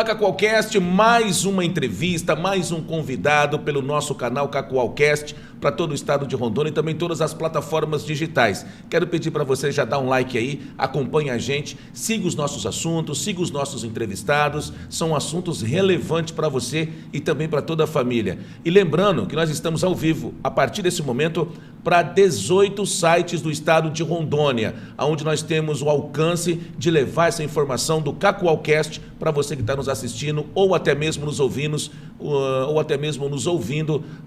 Olá, Cacoalcast, mais uma entrevista, mais um convidado pelo nosso canal Cacoalcast para todo o estado de Rondônia e também todas as plataformas digitais. Quero pedir para você já dar um like aí, acompanhe a gente, siga os nossos assuntos, siga os nossos entrevistados, são assuntos relevantes para você e também para toda a família. E lembrando que nós estamos ao vivo, a partir desse momento, para 18 sites do estado de Rondônia, onde nós temos o alcance de levar essa informação do Cacoalcast para você que está nos assistindo ou até mesmo nos ouvindo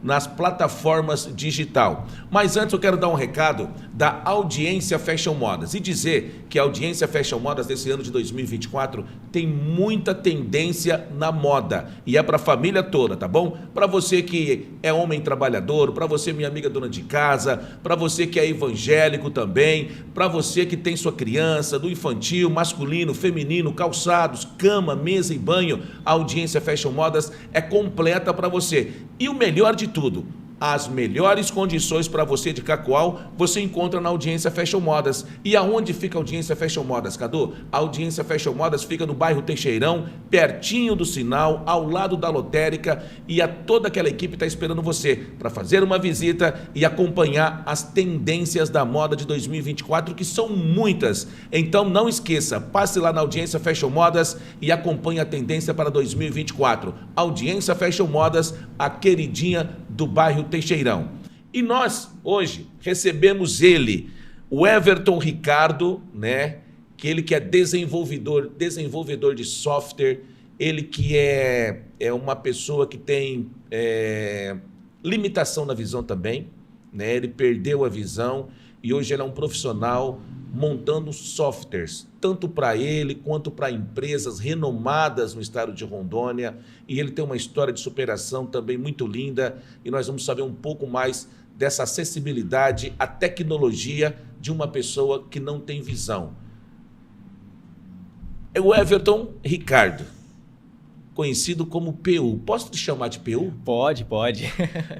nas plataformas digital. Mas antes eu quero dar um recado da Audiência Fashion Modas e dizer que a Audiência Fashion Modas desse ano de 2024 tem muita tendência na moda e é para a família toda, tá bom? Para você que é homem trabalhador, para você minha amiga dona de casa, para você que é evangélico também, para você que tem sua criança, do infantil, masculino, feminino, calçados, cama, mesa e banho, a Audiência Fashion Modas é completa para você. E o melhor de tudo, as melhores condições para você de Cacoal, você encontra na Audiência Fashion Modas. E aonde fica a Audiência Fashion Modas, Cadu? A Audiência Fashion Modas fica no bairro Teixeirão, pertinho do Sinal, ao lado da lotérica, e toda aquela equipe está esperando você para fazer uma visita e acompanhar as tendências da moda de 2024, que são muitas. Então não esqueça, passe lá na Audiência Fashion Modas e acompanhe a tendência para 2024. Audiência Fashion Modas, a queridinha do bairro Teixeirão. E nós, hoje, recebemos ele, o Everton Ricardo, né? Ele que é desenvolvedor de software, ele que é uma pessoa que tem limitação na visão também, né? Ele perdeu a visão e hoje ele é um profissional montando softwares, tanto para ele quanto para empresas renomadas no estado de Rondônia. E ele tem uma história de superação também muito linda. E nós vamos saber um pouco mais dessa acessibilidade à tecnologia de uma pessoa que não tem visão. É o Everton Ricardo, conhecido como PU. Posso te chamar de PU? Pode.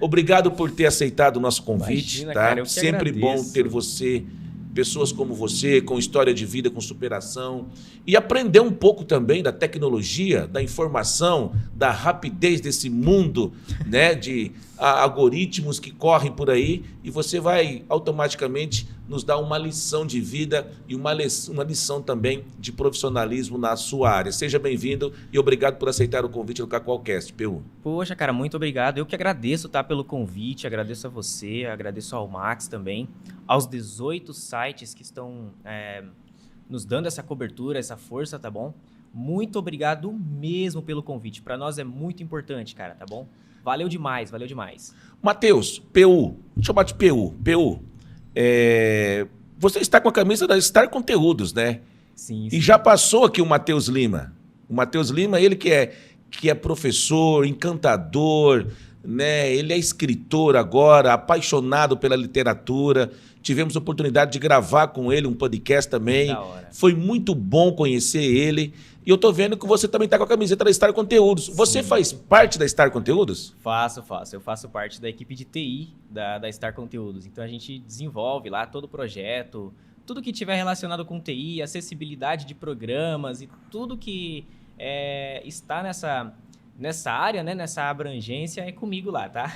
Obrigado por ter aceitado o nosso convite. Imagina, tá? cara, eu que Sempre agradeço. bom ter você, pessoas como você, com história de vida, com superação, e aprender um pouco também da tecnologia, da informação, da rapidez desse mundo, né, de algoritmos que correm por aí, e você vai automaticamente nos dar uma lição de vida e uma lição também de profissionalismo na sua área. Seja bem-vindo e obrigado por aceitar o convite do Cacoalcast, PU. Poxa, cara, muito obrigado. Eu que agradeço, tá, pelo convite, agradeço a você, agradeço ao Max também, aos 18 sites que estão nos dando essa cobertura, essa força, tá bom? Muito obrigado mesmo pelo convite. Para nós é muito importante, cara, tá bom? Valeu demais. Matheus, PU, deixa eu chamar de PU. PU, você está com a camisa da Star Conteúdos, né? Sim. E já passou aqui o Matheus Lima. O Matheus Lima, ele que é professor, encantador, né? Ele é escritor agora, apaixonado pela literatura. Tivemos a oportunidade de gravar com ele um podcast também. Da hora. Foi muito bom conhecer ele. E eu tô vendo que você também está com a camiseta da Star Conteúdos. Você Sim. faz parte da Star Conteúdos? Faço. Eu faço parte da equipe de TI da Star Conteúdos. Então a gente desenvolve lá todo o projeto, tudo que tiver relacionado com TI, acessibilidade de programas e tudo que está nessa área, né, nessa abrangência, é comigo lá, tá?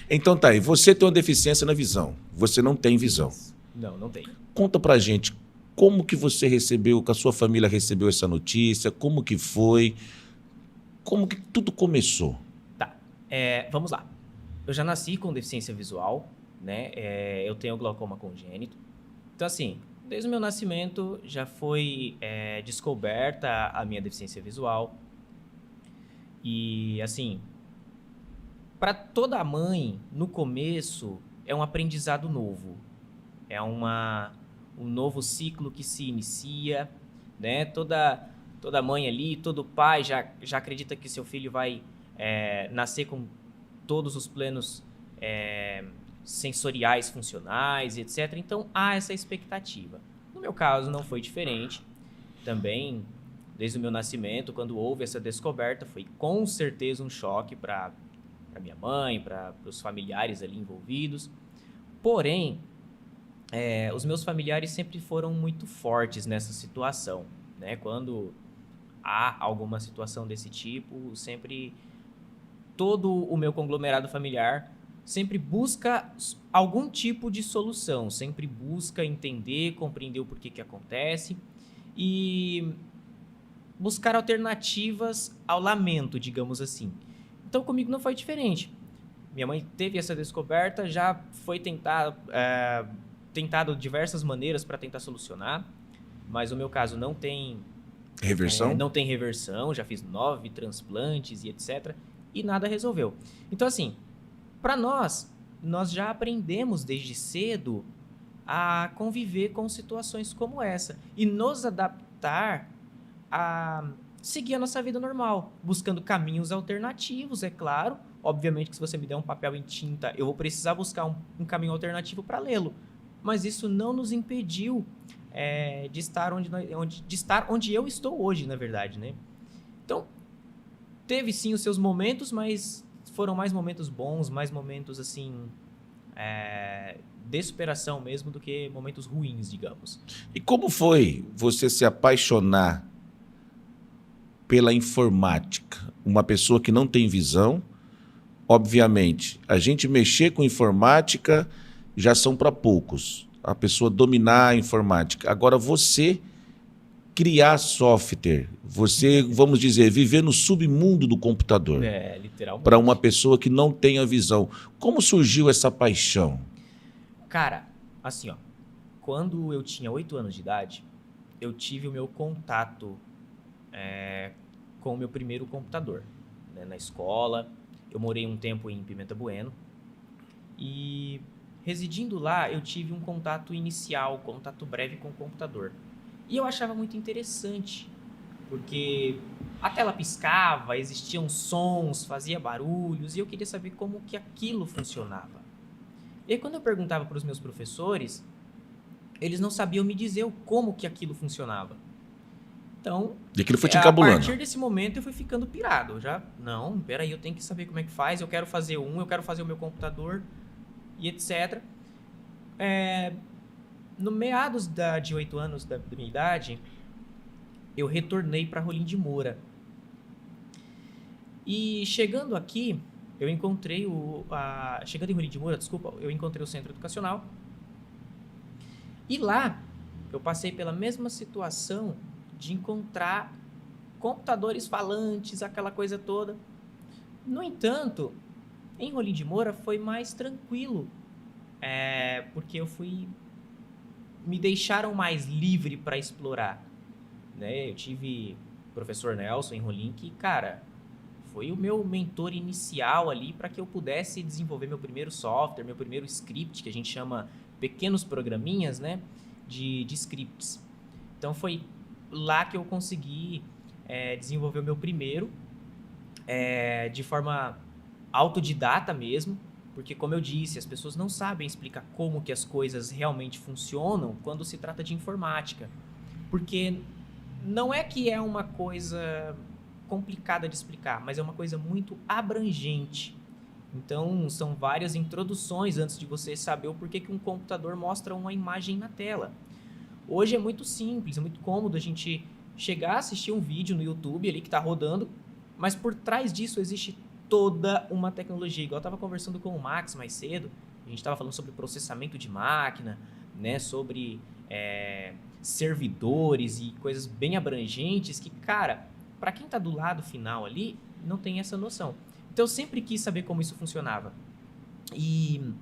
Então tá aí, você tem uma deficiência na visão. Você não tem visão. Não tem. Conta pra gente, como que você recebeu, que a sua família recebeu essa notícia, como que foi, como que tudo começou? Tá, vamos lá. Eu já nasci com deficiência visual, né? Eu tenho glaucoma congênito. Então, assim, desde o meu nascimento já foi descoberta a minha deficiência visual. E, assim, para toda mãe, no começo, é um aprendizado novo. É um novo ciclo que se inicia, né? Toda mãe ali, todo pai já acredita que seu filho vai nascer com todos os planos sensoriais funcionais, etc. Então, há essa expectativa. No meu caso, não foi diferente. Também, desde o meu nascimento, quando houve essa descoberta, foi com certeza um choque para minha mãe, para os familiares ali envolvidos. Porém, os meus familiares sempre foram muito fortes nessa situação, né? Quando há alguma situação desse tipo, sempre todo o meu conglomerado familiar sempre busca algum tipo de solução, sempre busca entender, compreender o porquê que acontece e buscar alternativas ao lamento, digamos assim. Então comigo não foi diferente. Minha mãe teve essa descoberta, já foi tentado diversas maneiras para tentar solucionar, mas o meu caso não tem Reversão? não tem reversão, já fiz 9 transplantes e etc. E nada resolveu. Então, assim, para nós já aprendemos desde cedo a conviver com situações como essa e nos adaptar a seguir a nossa vida normal, buscando caminhos alternativos, é claro. Obviamente que se você me der um papel em tinta, eu vou precisar buscar um caminho alternativo para lê-lo. Mas isso não nos impediu de estar onde eu estou hoje, na verdade, né? Então, teve sim os seus momentos, mas foram mais momentos bons, mais momentos, assim, de superação mesmo do que momentos ruins, digamos. E como foi você se apaixonar pela informática? Uma pessoa que não tem visão, obviamente, a gente mexer com informática já são para poucos. A pessoa dominar a informática. Agora, você criar software, você, vamos dizer, viver no submundo do computador, Literalmente. para uma pessoa que não tem a visão. Como surgiu essa paixão? Cara, assim, ó, quando eu tinha 8 anos de idade, eu tive o meu contato com o meu primeiro computador, né, na escola. Eu morei um tempo em Pimenta Bueno e, residindo lá, eu tive um contato inicial, contato breve com o computador. E eu achava muito interessante, porque a tela piscava, existiam sons, fazia barulhos, e eu queria saber como que aquilo funcionava. E aí, quando eu perguntava para os meus professores, eles não sabiam me dizer como que aquilo funcionava. Então, E aquilo foi te a encabulando. partir desse momento eu fui ficando pirado. Eu já, não, peraí, eu tenho que saber como é que faz, eu quero fazer eu quero fazer o meu computador e etc. No meados de 8 anos da minha idade, eu retornei para Rolim de Moura. E chegando aqui, eu encontrei chegando em Rolim de Moura, desculpa, eu encontrei o centro educacional. E lá, eu passei pela mesma situação de encontrar computadores falantes, aquela coisa toda. No entanto, em Rolim de Moura foi mais tranquilo, porque me deixaram mais livre para explorar, né? Eu tive o professor Nelson em Rolim que, cara, foi o meu mentor inicial ali para que eu pudesse desenvolver meu primeiro software, meu primeiro script, que a gente chama pequenos programinhas, né, de scripts. Então foi lá que eu consegui desenvolver o meu primeiro, de forma autodidata mesmo, porque, como eu disse, as pessoas não sabem explicar como que as coisas realmente funcionam quando se trata de informática. Porque não é que é uma coisa complicada de explicar, mas é uma coisa muito abrangente. Então, são várias introduções antes de você saber o porquê que um computador mostra uma imagem na tela. Hoje é muito simples, é muito cômodo a gente chegar, assistir um vídeo no YouTube ali que está rodando, mas por trás disso existe toda uma tecnologia. Igual eu estava conversando com o Max mais cedo, a gente estava falando sobre processamento de máquina, né, sobre servidores e coisas bem abrangentes que, cara, para quem está do lado final ali, não tem essa noção. Então eu sempre quis saber como isso funcionava. E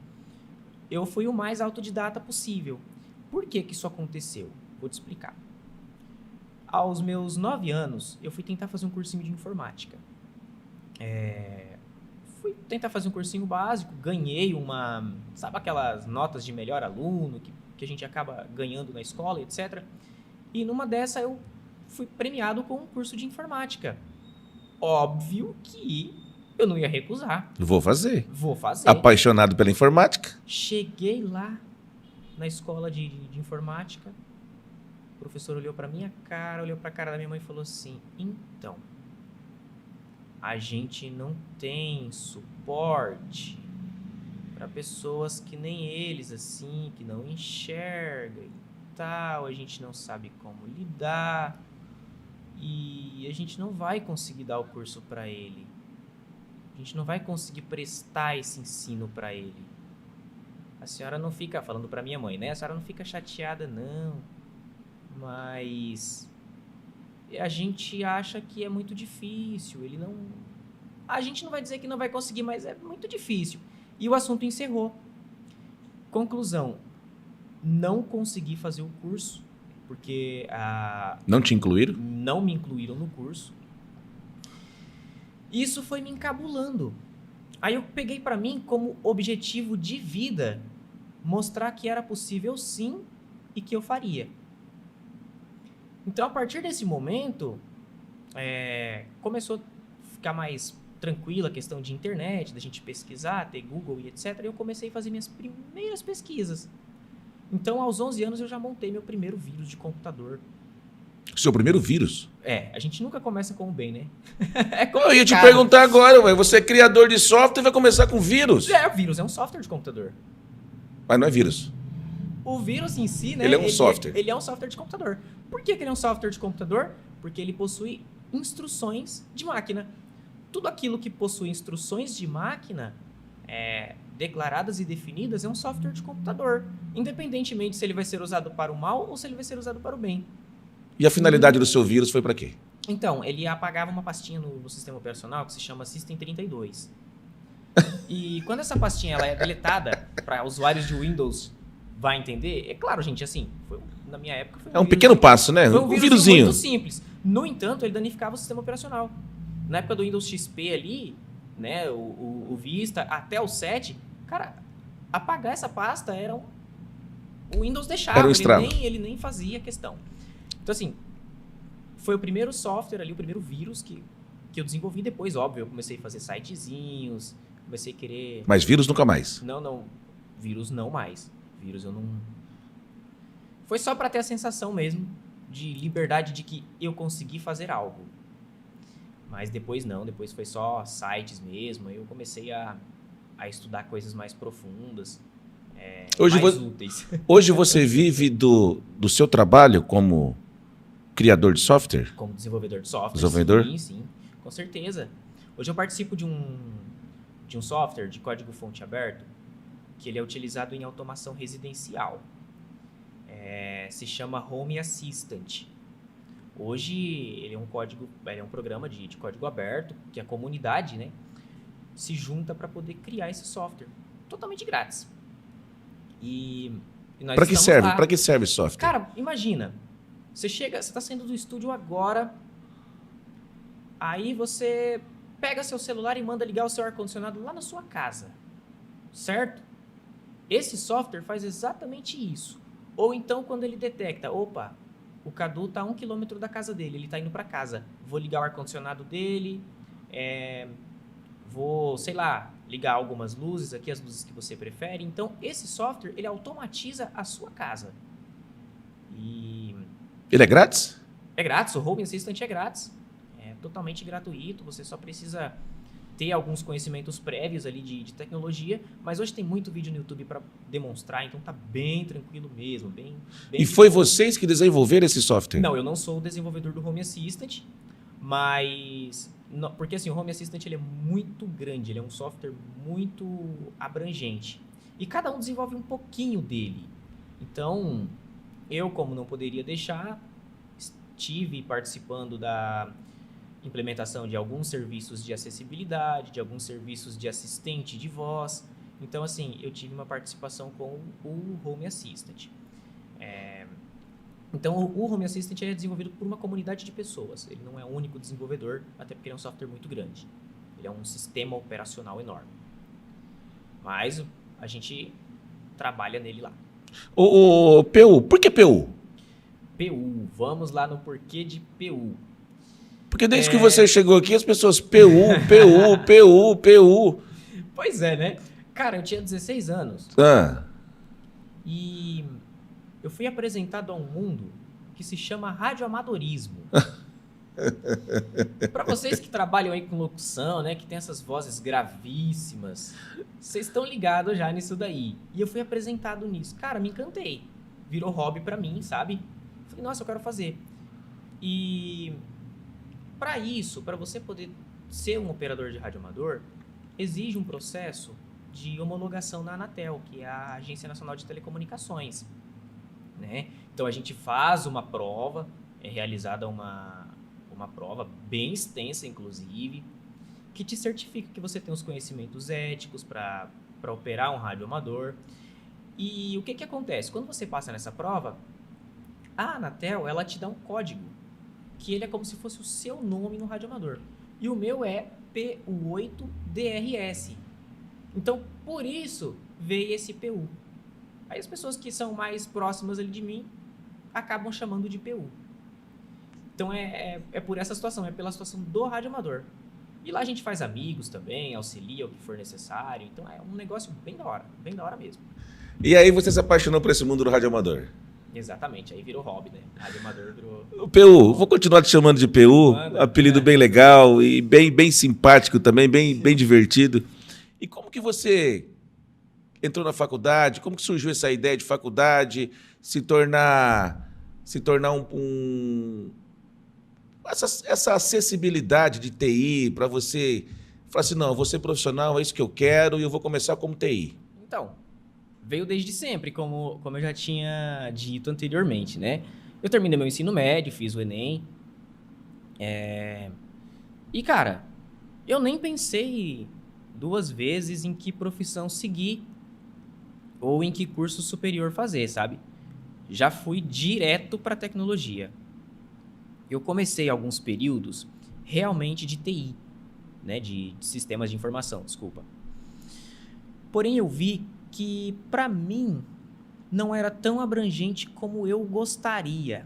eu fui o mais autodidata possível. Por que que isso aconteceu? Vou te explicar. Aos meus 9 anos, eu fui tentar fazer um cursinho de informática. Fui tentar fazer um cursinho básico, ganhei sabe aquelas notas de melhor aluno que a gente acaba ganhando na escola, etc. E numa dessa eu fui premiado com um curso de informática. Óbvio que eu não ia recusar. Vou fazer. Vou fazer. Apaixonado pela informática? Cheguei lá na escola de informática, o professor olhou para minha cara, olhou para a cara da minha mãe e falou assim: então, a gente não tem suporte para pessoas que nem eles, assim, que não enxergam e tal, a gente não sabe como lidar. e a gente não vai conseguir dar o curso para ele. A gente não vai conseguir prestar esse ensino para ele. A senhora não fica, falando para minha mãe, né? A senhora não fica chateada, não. Mas a gente acha que é muito difícil. Ele não... A gente não vai dizer que não vai conseguir, mas é muito difícil. E o assunto encerrou. Conclusão. Não consegui fazer o curso, porque... Não te incluíram? Não me incluíram no curso. Isso foi me encabulando. Aí eu peguei para mim como objetivo de vida mostrar que era possível sim e que eu faria. Então, a partir desse momento, começou a ficar mais tranquila a questão de internet, da gente pesquisar, ter Google e etc. E eu comecei a fazer minhas primeiras pesquisas. Então, aos 11 anos, eu já montei meu primeiro vírus de computador. Seu primeiro vírus? A gente nunca começa com o bem, né? Eu ia te perguntar agora, ué, você é criador de software e vai começar com vírus? O vírus é um software de computador. Mas não é vírus. O vírus em si, né? Ele é um software. Ele é um software de computador. Por que ele é um software de computador? Porque ele possui instruções de máquina. Tudo aquilo que possui instruções de máquina declaradas e definidas é um software de computador. Independentemente se ele vai ser usado para o mal ou se ele vai ser usado para o bem. E a finalidade do seu vírus foi para quê? Então, ele apagava uma pastinha no sistema operacional que se chama System32. E quando essa pastinha ela é deletada, para usuários de Windows vai entender, é claro, gente, assim, na minha época foi um pequeno passo, né? Foi um vírusinho muito simples. No entanto, ele danificava o sistema operacional. Na época do Windows XP ali, né, o Vista, até o 7, cara, apagar essa pasta era o Windows deixava, era um estrago. Ele nem fazia questão. Então, assim, foi o primeiro software ali, o primeiro vírus que eu desenvolvi. Depois, óbvio, eu comecei a fazer sitezinhos, comecei a querer... Mas vírus nunca mais? Não. Vírus não mais. Vírus eu não... Foi só para ter a sensação mesmo de liberdade de que eu consegui fazer algo. Mas depois não, depois foi só sites mesmo. Aí eu comecei a estudar coisas mais profundas, mais úteis. Hoje você vive do seu trabalho como criador de software? Como desenvolvedor de software. Desenvolvedor? Sim, com certeza. Hoje eu participo de um software de código fonte aberto que ele é utilizado em automação residencial. Se chama Home Assistant. Hoje ele é um programa de código aberto que a comunidade, né, se junta para poder criar esse software totalmente grátis. E nós para que serve? Lá. Para que serve esse software? Cara, imagina, você está saindo do estúdio agora, aí você pega seu celular e manda ligar o seu ar-condicionado lá na sua casa, certo? Esse software faz exatamente isso. Ou então quando ele detecta, opa, o Cadu está a 1 km da casa dele, ele está indo para casa, vou ligar o ar-condicionado dele, vou, sei lá, ligar algumas luzes aqui, as luzes que você prefere. Então, esse software, ele automatiza a sua casa. E... Ele é grátis? É grátis, o Home Assistant é grátis. É totalmente gratuito, você só precisa ter alguns conhecimentos prévios ali de tecnologia, mas hoje tem muito vídeo no YouTube para demonstrar, então tá bem tranquilo mesmo, bem E foi vocês que desenvolveram esse software? Não, eu não sou o desenvolvedor do Home Assistant, mas... Porque assim, o Home Assistant ele é muito grande, ele é um software muito abrangente. E cada um desenvolve um pouquinho dele. Então, eu, como não poderia deixar, estive participando da implementação de alguns serviços de acessibilidade, de alguns serviços de assistente de voz. Então, assim, eu tive uma participação com o Home Assistant. Então, o Home Assistant ele é desenvolvido por uma comunidade de pessoas. Ele não é o único desenvolvedor, até porque ele é um software muito grande. Ele é um sistema operacional enorme. Mas a gente trabalha nele lá. O PU, por que PU? PU, vamos lá no porquê de PU. Porque desde que você chegou aqui, as pessoas PU. Pois é, né? Cara, eu tinha 16 anos. E eu fui apresentado a um mundo que se chama radioamadorismo. Para vocês que trabalham aí com locução, né, que tem essas vozes gravíssimas, vocês estão ligados já nisso daí. E eu fui apresentado nisso. Cara, me encantei. Virou hobby para mim, sabe? Falei, nossa, eu quero fazer. E para isso, para você poder ser um operador de rádio amador, exige um processo de homologação na Anatel, que é a Agência Nacional de Telecomunicações, né? Então a gente faz uma prova, é realizada uma prova bem extensa, inclusive, que te certifica que você tem os conhecimentos éticos para operar um rádio amador. E o que acontece? Quando você passa nessa prova, a Anatel ela te dá um código, que ele é como se fosse o seu nome no rádio amador. E o meu é PU8DRS. Então, por isso, veio esse PU. Aí as pessoas que são mais próximas ali de mim acabam chamando de PU. Então, é por essa situação, é pela situação do rádio amador. E lá a gente faz amigos também, auxilia o que for necessário. Então, é um negócio bem da hora mesmo. E aí você se apaixonou por esse mundo do rádio amador? Exatamente, aí virou hobby, né? Rádio amador virou... O PU, vou continuar te chamando de PU, apelido bem legal e bem simpático também, bem divertido. E como que você entrou na faculdade? Como que surgiu essa ideia de faculdade, se tornar essa acessibilidade de TI para você falar assim, não, eu vou ser profissional, é isso que eu quero e eu vou começar como TI? Então, veio desde sempre, como eu já tinha dito anteriormente, né? Eu terminei meu ensino médio, fiz o Enem. E, cara, eu nem pensei 2 vezes em que profissão seguir ou em que curso superior fazer, sabe? Já fui direto para tecnologia. Eu comecei alguns períodos realmente de TI, né? De sistemas de informação, desculpa. Porém, eu vi que, para mim, não era tão abrangente como eu gostaria.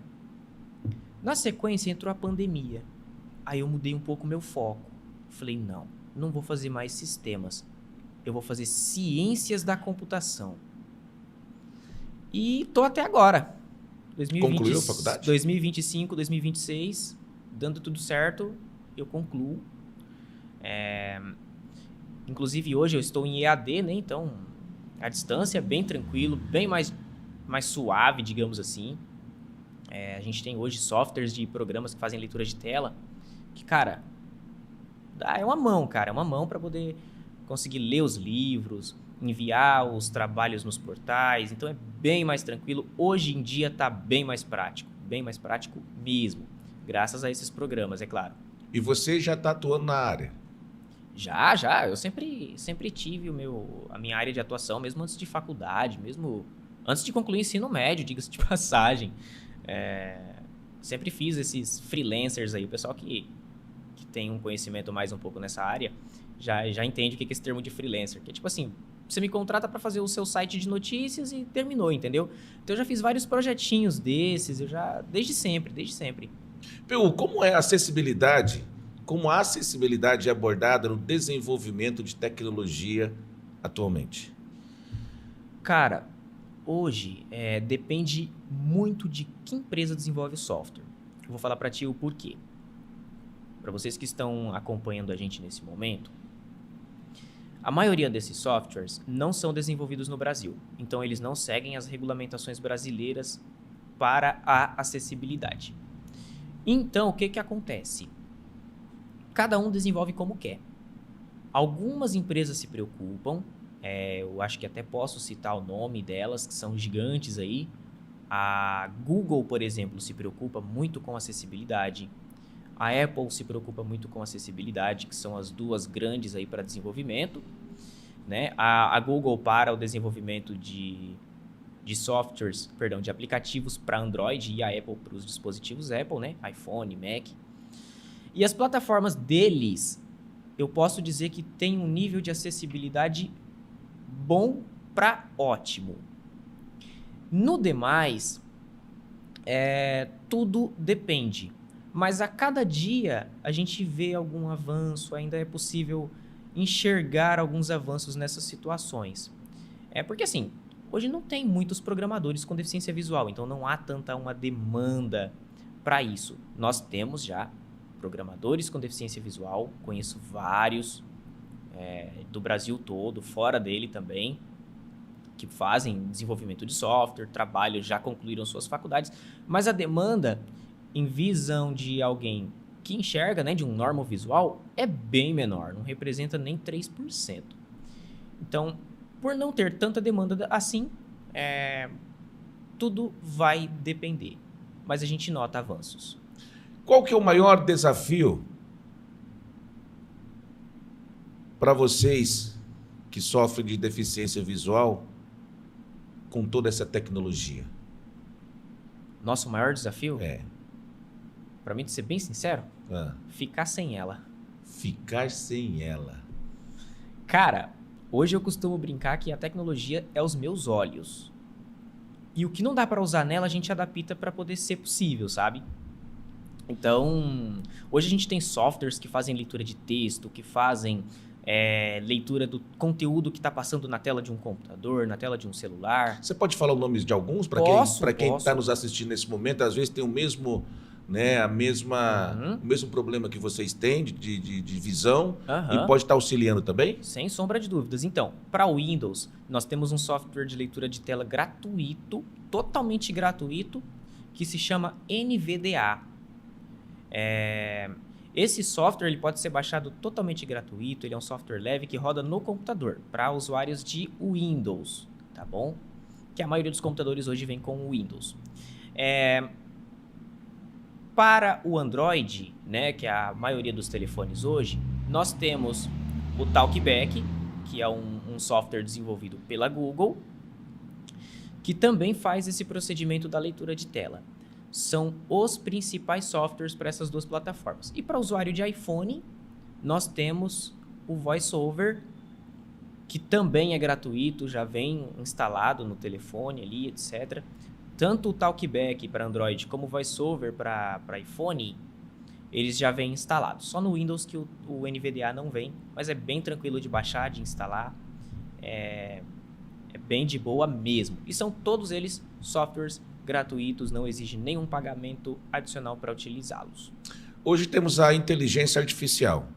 Na sequência, entrou a pandemia. Aí eu mudei um pouco meu foco. Falei, não vou fazer mais sistemas. Eu vou fazer ciências da computação. E tô até agora. Concluiu a faculdade? 2025, 2026, dando tudo certo, eu concluo. Inclusive, hoje eu estou em EAD, né? Então, a distância é bem tranquilo, bem mais suave, digamos assim. A gente tem hoje softwares de programas que fazem leitura de tela, que, cara, é uma mão para poder conseguir ler os livros, enviar os trabalhos nos portais. Então, é bem mais tranquilo. Hoje em dia está bem mais prático mesmo, graças a esses programas, é claro. E você já está atuando na área? Já. Eu sempre tive a minha área de atuação, mesmo antes de faculdade, mesmo antes de concluir o ensino médio, diga-se de passagem. Sempre fiz esses freelancers aí, o pessoal que tem um conhecimento mais um pouco nessa área, já entende o que é esse termo de freelancer, que é tipo assim, você me contrata para fazer o seu site de notícias e terminou, entendeu? Então eu já fiz vários projetinhos desses, desde sempre. PU, como a acessibilidade é abordada no desenvolvimento de tecnologia atualmente? Cara, hoje depende muito de que empresa desenvolve o software. Eu vou falar para ti o porquê. Para vocês que estão acompanhando a gente nesse momento, a maioria desses softwares não são desenvolvidos no Brasil. Então, eles não seguem as regulamentações brasileiras para a acessibilidade. Então, o que acontece? Cada um desenvolve como quer. Algumas empresas se preocupam, eu acho que até posso citar o nome delas, que são gigantes aí. A Google, por exemplo, se preocupa muito com acessibilidade. A Apple se preocupa muito com acessibilidade, que são as 2 grandes aí para desenvolvimento, né? A Google para o desenvolvimento de softwares, de aplicativos para Android e a Apple para os dispositivos Apple, né? iPhone, Mac. E as plataformas deles, eu posso dizer que tem um nível de acessibilidade bom para ótimo. No demais, tudo depende. Mas a cada dia a gente vê algum avanço, ainda é possível enxergar alguns avanços nessas situações. Porque assim, hoje não tem muitos programadores com deficiência visual, então não há tanta uma demanda para isso. Nós temos já programadores com deficiência visual, conheço vários do Brasil todo, fora dele também, que fazem desenvolvimento de software, trabalham, já concluíram suas faculdades, mas a demanda em visão de alguém que enxerga, né, de um normovisual é bem menor, não representa nem 3%. Então, por não ter tanta demanda assim, tudo vai depender. Mas a gente nota avanços. Qual que é o maior desafio para vocês que sofrem de deficiência visual com toda essa tecnologia? Nosso maior desafio? É. Para mim, de ser bem sincero, ficar sem ela. Ficar sem ela. Cara, hoje eu costumo brincar que a tecnologia é os meus olhos. E o que não dá para usar nela, a gente adapta para poder ser possível, sabe? Então, hoje a gente tem softwares que fazem leitura de texto, que fazem leitura do conteúdo que está passando na tela de um computador, na tela de um celular. Você pode falar o nome de alguns? Para quem está nos assistindo nesse momento, às vezes tem o mesmo... Né, o mesmo problema que vocês têm de visão e pode estar auxiliando também? Sem sombra de dúvidas. Então, para o Windows, nós temos um software de leitura de tela gratuito, totalmente gratuito, que se chama NVDA. Esse software ele pode ser baixado totalmente gratuito, ele é um software leve que roda no computador, para usuários de Windows, tá bom? Que a maioria dos computadores hoje vem com o Windows. Para o Android, né, que é a maioria dos telefones hoje, nós temos o Talkback, que é um software desenvolvido pela Google, que também faz esse procedimento da leitura de tela. São os principais softwares para essas duas plataformas. E para o usuário de iPhone, nós temos o VoiceOver, que também é gratuito, já vem instalado no telefone ali, etc. Tanto o Talkback para Android como o VoiceOver para iPhone, eles já vêm instalados. Só no Windows que o NVDA não vem, mas é bem tranquilo de baixar, de instalar. É bem de boa mesmo. E são todos eles softwares gratuitos, não exige nenhum pagamento adicional para utilizá-los. Hoje temos a inteligência artificial.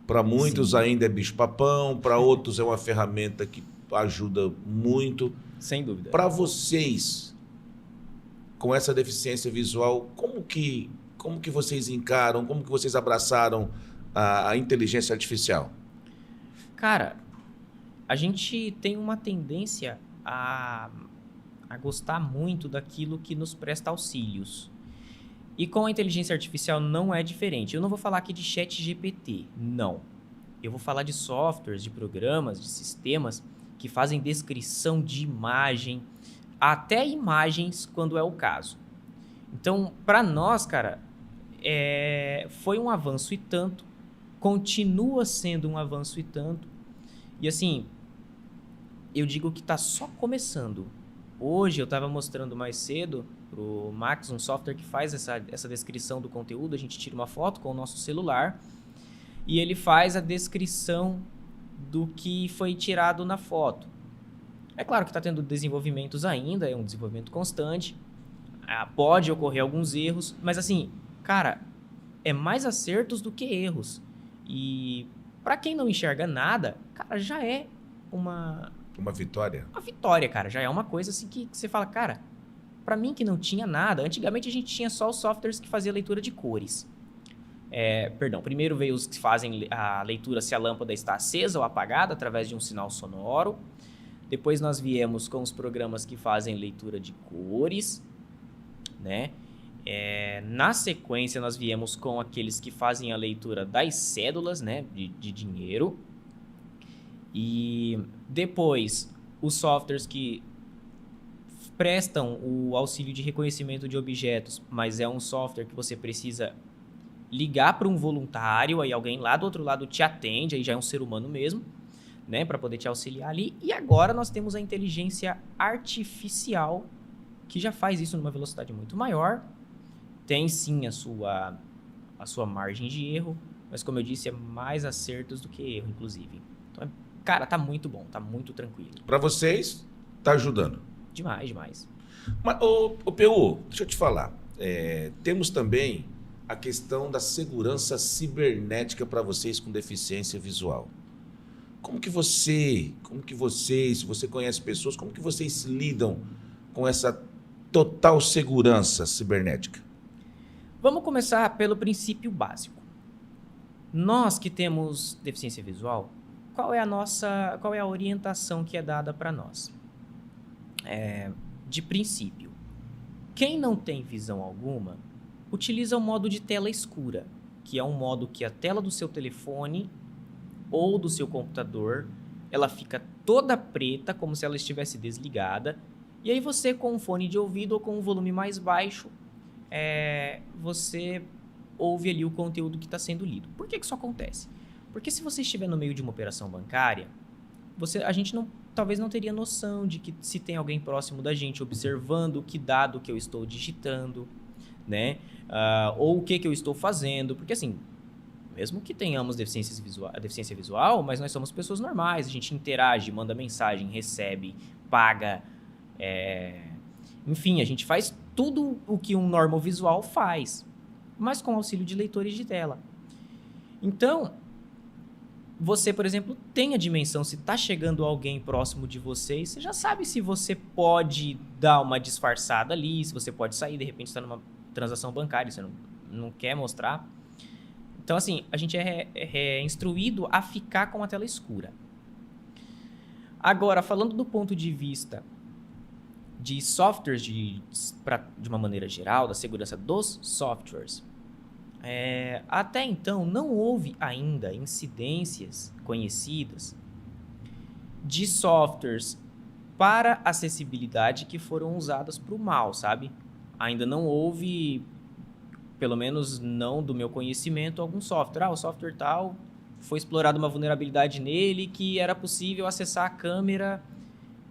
Para muitos ainda é bicho-papão, para outros é uma ferramenta que ajuda muito. Sem dúvida. Para vocês, com essa deficiência visual, como que vocês encaram, como que vocês abraçaram a inteligência artificial? Cara, a gente tem uma tendência a gostar muito daquilo que nos presta auxílios. E com a inteligência artificial não é diferente. Eu não vou falar aqui de ChatGPT, não. Eu vou falar de softwares, de programas, de sistemas que fazem descrição de imagem, até imagens quando é o caso. Então, para nós, cara, foi um avanço e tanto, continua sendo um avanço e tanto, e assim, eu digo que está só começando. Hoje eu estava mostrando mais cedo pro Max um software que faz essa descrição do conteúdo, a gente tira uma foto com o nosso celular e ele faz a descrição do que foi tirado na foto. É claro que está tendo desenvolvimentos ainda, é um desenvolvimento constante, pode ocorrer alguns erros, mas assim, cara, é mais acertos do que erros. E para quem não enxerga nada, cara, já é uma vitória? Uma vitória, cara, já é uma coisa assim que você fala, cara, para mim que não tinha nada, antigamente a gente tinha só os softwares que faziam leitura de cores. Primeiro veio os que fazem a leitura se a lâmpada está acesa ou apagada através de um sinal sonoro. Depois nós viemos com os programas que fazem leitura de cores, né? Na sequência nós viemos com aqueles que fazem a leitura das cédulas, né? De dinheiro. E depois os softwares que prestam o auxílio de reconhecimento de objetos, mas é um software que você precisa ligar para um voluntário, aí alguém lá do outro lado te atende, aí já é um ser humano mesmo, né, para poder te auxiliar ali. E agora nós temos a inteligência artificial, que já faz isso numa velocidade muito maior, tem sim a sua margem de erro, mas como eu disse, é mais acertos do que erro, inclusive. Então, cara, tá muito bom, tá muito tranquilo. Para vocês, tá ajudando? Demais, demais. Mas, ô PU, deixa eu te falar, temos também a questão da segurança cibernética para vocês com deficiência visual. Como que vocês, se você conhece pessoas, como que vocês lidam com essa total segurança cibernética? Vamos começar pelo princípio básico. Nós que temos deficiência visual, qual é a orientação que é dada para nós? De princípio, quem não tem visão alguma, utiliza o modo de tela escura, que é um modo que a tela do seu telefone ou do seu computador, ela fica toda preta, como se ela estivesse desligada, e aí você, com um fone de ouvido ou com um volume mais baixo, você ouve ali o conteúdo que está sendo lido. Por que isso acontece? Porque se você estiver no meio de uma operação bancária, a gente talvez não teria noção de que se tem alguém próximo da gente observando que dado que eu estou digitando, né? Ou o que eu estou fazendo. Porque assim, mesmo que tenhamos deficiência visual, mas nós somos pessoas normais, a gente interage, manda mensagem, recebe, paga, enfim, a gente faz tudo o que um normovisual faz, mas com auxílio de leitores de tela. Então, você, por exemplo, tem a dimensão, se está chegando alguém próximo de você, você já sabe se você pode dar uma disfarçada ali, se você pode sair, de repente está numa transação bancária, você não quer mostrar. Então, assim, a gente é instruído a ficar com a tela escura. Agora, falando do ponto de vista de softwares, de uma maneira geral, da segurança dos softwares, até então não houve ainda incidências conhecidas de softwares para acessibilidade que foram usadas para o mal, sabe? Ainda não houve, pelo menos não do meu conhecimento, algum software. O software tal, foi explorada uma vulnerabilidade nele que era possível acessar a câmera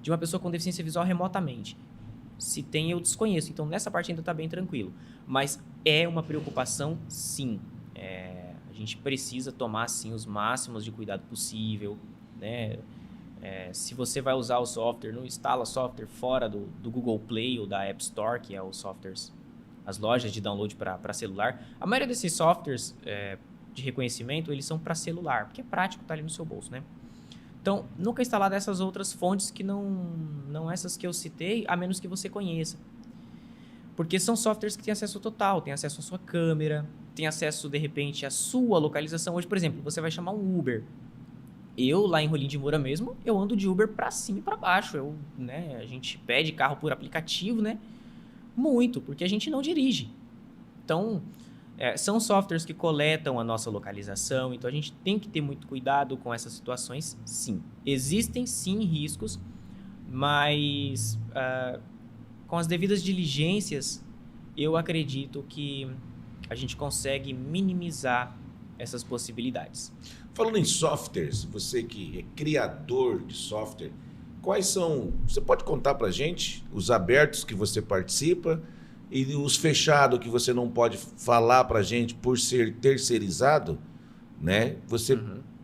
de uma pessoa com deficiência visual remotamente. Se tem, eu desconheço. Então, nessa parte ainda está bem tranquilo. Mas é uma preocupação, sim. A gente precisa tomar, sim, os máximos de cuidado possível, né? Se você vai usar o software, não instala software fora do Google Play ou da App Store, que é os softwares, as lojas de download para celular. A maioria desses softwares de reconhecimento, eles são para celular, porque é prático, tá ali no seu bolso, né? Então, nunca instalar dessas outras fontes que não essas que eu citei, a menos que você conheça. Porque são softwares que têm acesso total, têm acesso à sua câmera, têm acesso, de repente, à sua localização. Hoje, por exemplo, você vai chamar um Uber. Eu, lá em Rolim de Moura mesmo, eu ando de Uber para cima e para baixo. A gente pede carro por aplicativo, né? Muito, porque a gente não dirige. Então, são softwares que coletam a nossa localização, então a gente tem que ter muito cuidado com essas situações, sim. Existem, sim, riscos, mas com as devidas diligências, eu acredito que a gente consegue minimizar essas possibilidades. Falando em softwares, você que é criador de software, quais são... Você pode contar para a gente os abertos que você participa e os fechados que você não pode falar para a gente por ser terceirizado, né? Você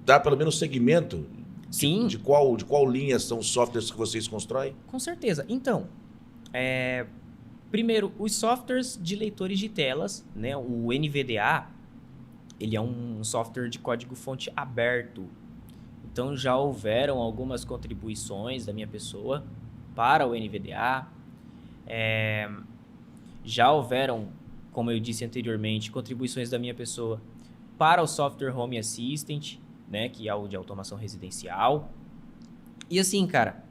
dá pelo menos segmento? Sim. De qual linha são os softwares que vocês constroem? Com certeza. Então, primeiro, os softwares de leitores de telas, né? O NVDA, ele é um software de código-fonte aberto. Então, já houveram algumas contribuições da minha pessoa para o NVDA. Já houveram, como eu disse anteriormente, contribuições da minha pessoa para o software Home Assistant, né, que é o de automação residencial. E assim, cara,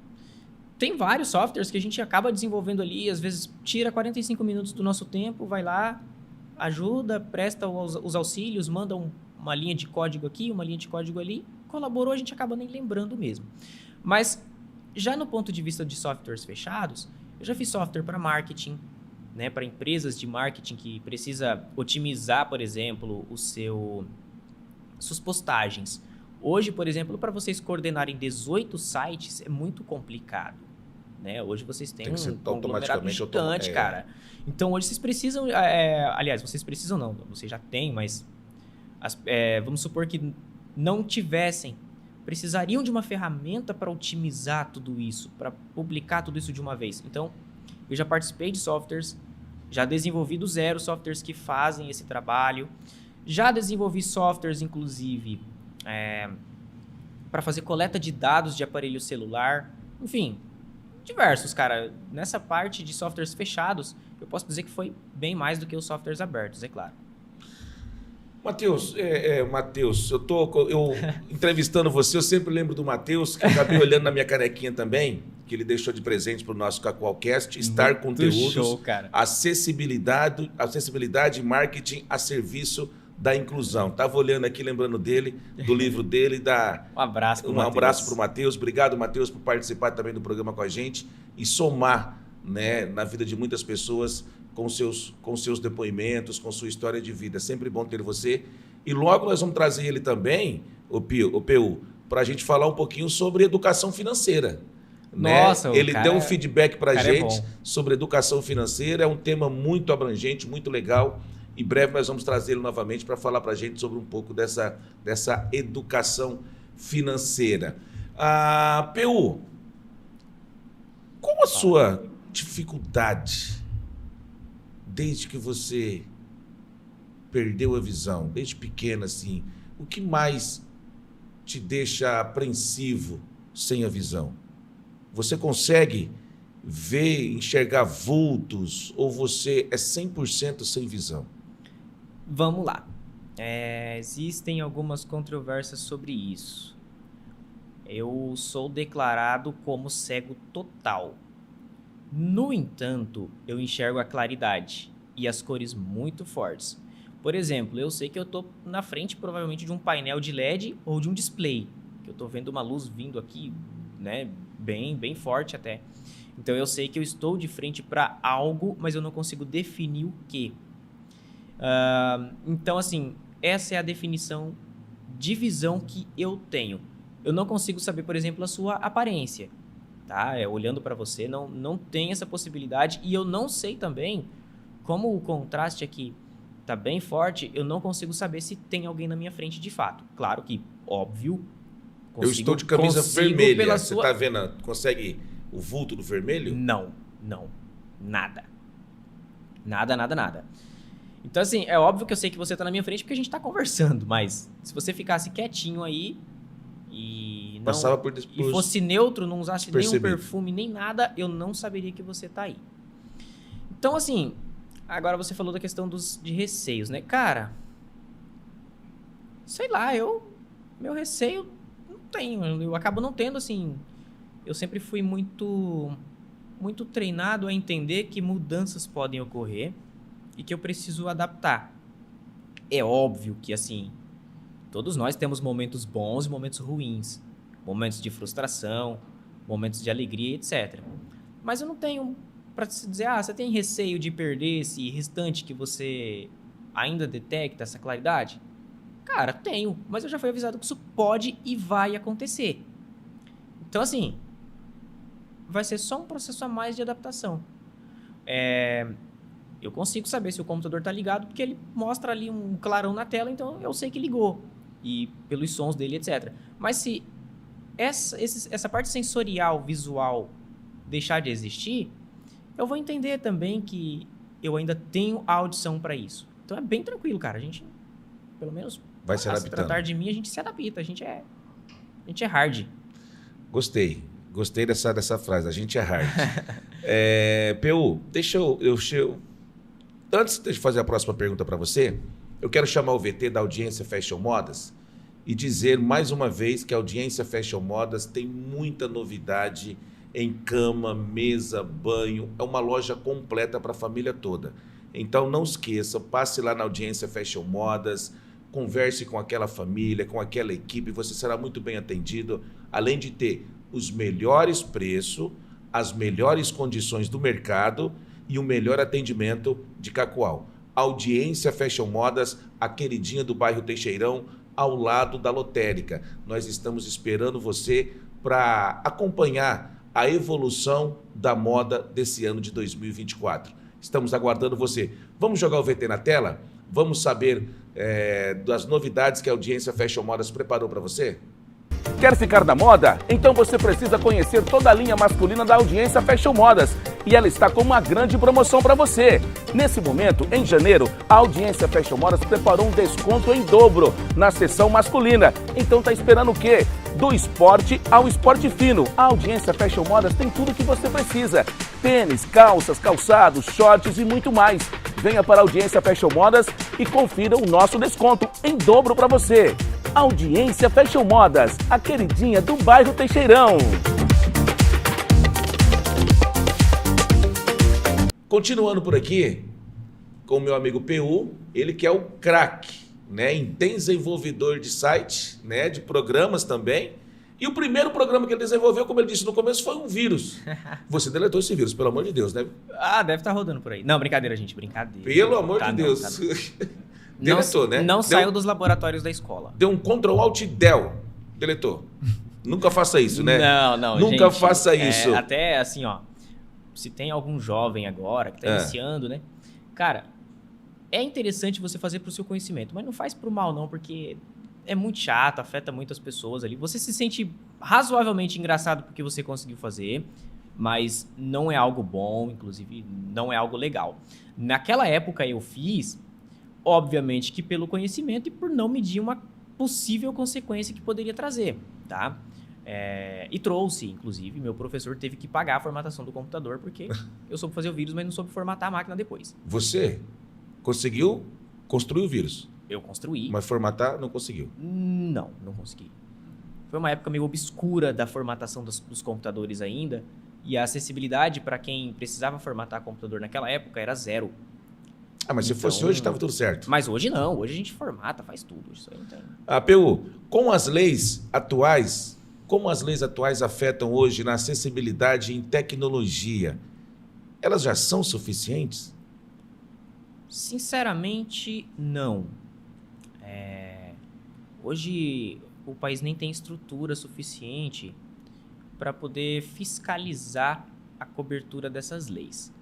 tem vários softwares que a gente acaba desenvolvendo ali, às vezes tira 45 minutos do nosso tempo, vai lá, ajuda, presta os auxílios, manda uma linha de código aqui, uma linha de código ali, colaborou, a gente acaba nem lembrando mesmo. Mas, já no ponto de vista de softwares fechados, eu já fiz software para marketing, né, para empresas de marketing que precisa otimizar, por exemplo, suas postagens. Hoje, por exemplo, para vocês coordenarem 18 sites é muito complicado, né? Hoje vocês têm um conglomerado gigante, cara. Então, hoje vocês precisam... aliás, vocês precisam não, vocês já têm, mas vamos supor que não tivessem, precisariam de uma ferramenta para otimizar tudo isso, para publicar tudo isso de uma vez. Então, eu já participei de softwares, já desenvolvi do zero softwares que fazem esse trabalho, já desenvolvi softwares, inclusive, para fazer coleta de dados de aparelho celular, enfim, diversos, cara. Nessa parte de softwares fechados, eu posso dizer que foi bem mais do que os softwares abertos, é claro. Matheus, eu entrevistando você, eu sempre lembro do Matheus, que eu acabei olhando na minha canequinha também, que ele deixou de presente para o nosso Cacoalcast, Star Conteúdos, show, cara. acessibilidade e marketing a serviço da inclusão. Estava olhando aqui, lembrando dele, do livro dele. Um abraço para o Matheus. Um abraço para o Matheus. Obrigado, Matheus, por participar também do programa com a gente e somar, né, na vida de muitas pessoas com seus depoimentos, com sua história de vida. É sempre bom ter você. E logo nós vamos trazer ele também, o PU, para a gente falar um pouquinho sobre educação financeira. Nossa, né? Ele deu um feedback para a gente sobre educação financeira. É um tema muito abrangente, muito legal. Em breve nós vamos trazê-lo novamente para falar para a gente sobre um pouco dessa educação financeira. PU, qual a sua dificuldade desde que você perdeu a visão, desde pequena assim? O que mais te deixa apreensivo sem a visão? Você consegue ver, enxergar vultos ou você é 100% sem visão? Vamos lá. Existem algumas controvérsias sobre isso. Eu sou declarado como cego total. No entanto, eu enxergo a claridade e as cores muito fortes. Por exemplo, eu sei que eu estou na frente provavelmente de um painel de LED ou de um display, que eu estou vendo uma luz vindo aqui, né, bem forte até. Então eu sei que eu estou de frente para algo, mas eu não consigo definir o quê. Então, assim, essa é a definição de visão que eu tenho. Eu não consigo saber, por exemplo, a sua aparência, tá? Olhando para você, não tem essa possibilidade. E eu não sei também, como o contraste aqui tá bem forte, eu não consigo saber se tem alguém na minha frente de fato. Claro que, óbvio, eu estou de camisa vermelha. Você tá vendo? Consegue o vulto do vermelho? Não. Nada. Nada. Então, assim, é óbvio que eu sei que você tá na minha frente porque a gente tá conversando, mas se você ficasse quietinho aí e fosse neutro, não usasse nenhum perfume, nem nada, eu não saberia que você tá aí. Então, assim, agora você falou da questão de receios, né? Cara, sei lá, meu receio não tenho, eu acabo não tendo, assim, eu sempre fui muito treinado a entender que mudanças podem ocorrer e que eu preciso adaptar. É óbvio que, assim, todos nós temos momentos bons e momentos ruins, momentos de frustração, momentos de alegria, etc. Mas eu não tenho para te dizer, você tem receio de perder esse restante que você ainda detecta, essa claridade? Cara, tenho, mas eu já fui avisado que isso pode e vai acontecer. Então, assim, vai ser só um processo a mais de adaptação. Eu consigo saber se o computador está ligado porque ele mostra ali um clarão na tela, então eu sei que ligou. E pelos sons dele, etc. Mas se essa parte sensorial, visual, deixar de existir, eu vou entender também que eu ainda tenho a audição para isso. Então é bem tranquilo, cara. A gente, pelo menos, vai se adaptando. Se tratar de mim, a gente se adapta. A gente é hard. Gostei dessa frase. A gente é hard. PU, deixa eu... Antes de fazer a próxima pergunta para você, eu quero chamar o VT da Audiência Fashion Modas e dizer mais uma vez que a Audiência Fashion Modas tem muita novidade em cama, mesa, banho. É uma loja completa para a família toda. Então não esqueça, passe lá na Audiência Fashion Modas, converse com aquela família, com aquela equipe, você será muito bem atendido, além de ter os melhores preços, as melhores condições do mercado e o melhor atendimento de Cacoal. Audiência Fashion Modas, a queridinha do bairro Teixeirão, ao lado da lotérica. Nós estamos esperando você para acompanhar a evolução da moda desse ano de 2024. Estamos aguardando você. Vamos jogar o VT na tela? Vamos saber das novidades que a Audiência Fashion Modas preparou para você? Quer ficar na moda? Então você precisa conhecer toda a linha masculina da Audiência Fashion Modas. E ela está com uma grande promoção para você. Nesse momento, em janeiro, a Audiência Fashion Modas preparou um desconto em dobro na seção masculina. Então tá esperando o quê? Do esporte ao esporte fino. A Audiência Fashion Modas tem tudo o que você precisa. tênis, calças, calçados, shorts e muito mais. Venha para a Audiência Fashion Modas e confira o nosso desconto em dobro para você. Audiência Fashion Modas, a queridinha do bairro Teixeirão. Continuando por aqui, com o meu amigo PU, ele que é o craque, né, em desenvolvedor de site, né, de programas também. E o primeiro programa que ele desenvolveu, como ele disse no começo, foi um vírus. Você deletou esse vírus, pelo amor de Deus, né? Ah, deve estar rodando por aí. Não, brincadeira, gente, brincadeira. Pelo amor de Não, Deus. Deletou, né? Não saiu dos laboratórios da escola. Deu um Ctrl-Alt-Del. Deletou. Nunca faça isso, né? Não, Nunca gente, faça isso. Até assim, ó, se tem algum jovem agora que tá iniciando, né? Cara, é interessante você fazer pro seu conhecimento, mas não faz pro mal não, porque é muito chato, afeta muitas pessoas ali. Você se sente razoavelmente engraçado porque você conseguiu fazer, mas não é algo bom, inclusive não é algo legal. Naquela época eu fiz, obviamente que pelo conhecimento e por não medir uma possível consequência que poderia trazer, tá? E trouxe, inclusive, meu professor teve que pagar a formatação do computador porque eu soube fazer o vírus, mas não soube formatar a máquina depois. Você conseguiu construir o vírus? Eu construí. Mas formatar não conseguiu? Não consegui. Foi uma época meio obscura da formatação dos computadores ainda, e a acessibilidade para quem precisava formatar computador naquela época era zero. Ah, mas se fosse hoje, estava tudo certo. Mas hoje não, hoje a gente formata, faz tudo. Isso aí não tem... PU, com as leis atuais, como as leis atuais afetam hoje na acessibilidade em tecnologia? Elas já são suficientes? Sinceramente, não. Hoje o país nem tem estrutura suficiente para poder fiscalizar a cobertura dessas leis.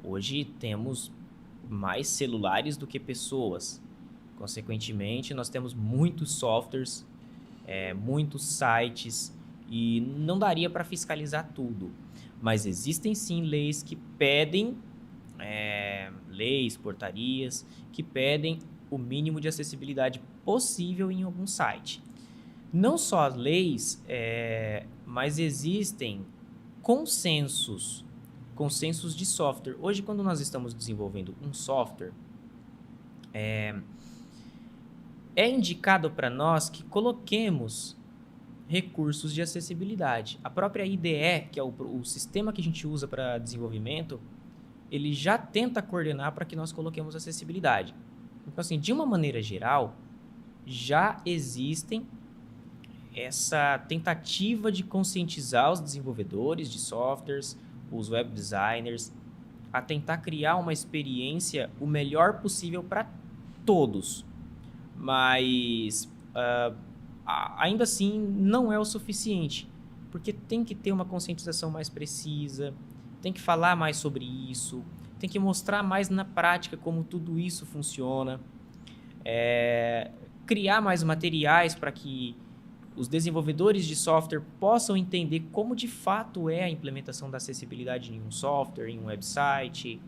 Hoje temos mais celulares do que pessoas. Consequentemente, nós temos muitos softwares, muitos sites, e não daria para fiscalizar tudo. Mas existem sim leis que pedem, leis, portarias, que pedem o mínimo de acessibilidade possível em algum site. Não só as leis, mas existem consensos de software. Hoje, quando nós estamos desenvolvendo um software, é indicado para nós que coloquemos recursos de acessibilidade. A própria IDE, que é o sistema que a gente usa para desenvolvimento, ele já tenta coordenar para que nós coloquemos acessibilidade. Então, assim, de uma maneira geral, já existem essa tentativa de conscientizar os desenvolvedores de softwares, os web designers, a tentar criar uma experiência o melhor possível para todos. Mas, ainda assim, não é o suficiente, porque tem que ter uma conscientização mais precisa, tem que falar mais sobre isso, tem que mostrar mais na prática como tudo isso funciona, criar mais materiais para que os desenvolvedores de software possam entender como de fato é a implementação da acessibilidade em um software, em um website,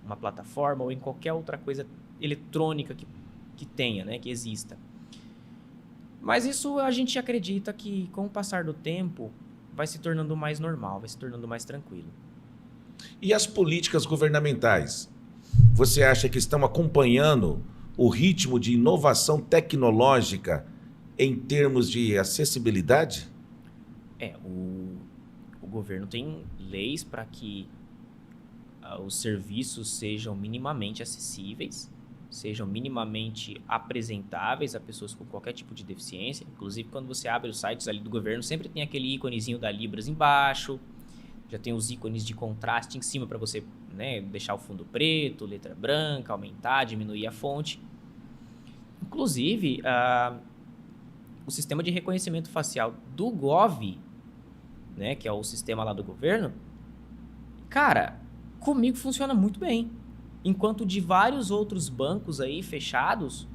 uma plataforma ou em qualquer outra coisa eletrônica que tenha, né, que exista. Mas isso a gente acredita que com o passar do tempo vai se tornando mais normal, vai se tornando mais tranquilo. E as políticas governamentais? Você acha que estão acompanhando o ritmo de inovação tecnológica em termos de acessibilidade? O governo tem leis para que os serviços sejam minimamente acessíveis, sejam minimamente apresentáveis a pessoas com qualquer tipo de deficiência. Inclusive, quando você abre os sites ali do governo, sempre tem aquele íconezinho da Libras embaixo, já tem os ícones de contraste em cima para você, né, deixar o fundo preto, letra branca, aumentar, diminuir a fonte. Inclusive, o sistema de reconhecimento facial do Gov, né, que é o sistema lá do governo, cara, comigo funciona muito bem. Enquanto de vários outros bancos aí fechados,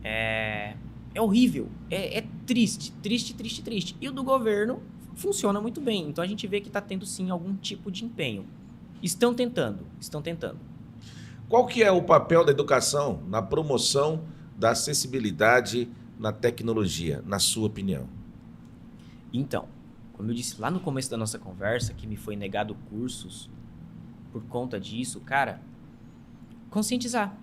é horrível, é triste. E o do governo funciona muito bem. Então a gente vê que está tendo sim algum tipo de empenho. Estão tentando. Qual que é o papel da educação na promoção da acessibilidade na tecnologia, na sua opinião? Então, como eu disse lá no começo da nossa conversa, que me foi negado cursos por conta disso, cara, conscientizar.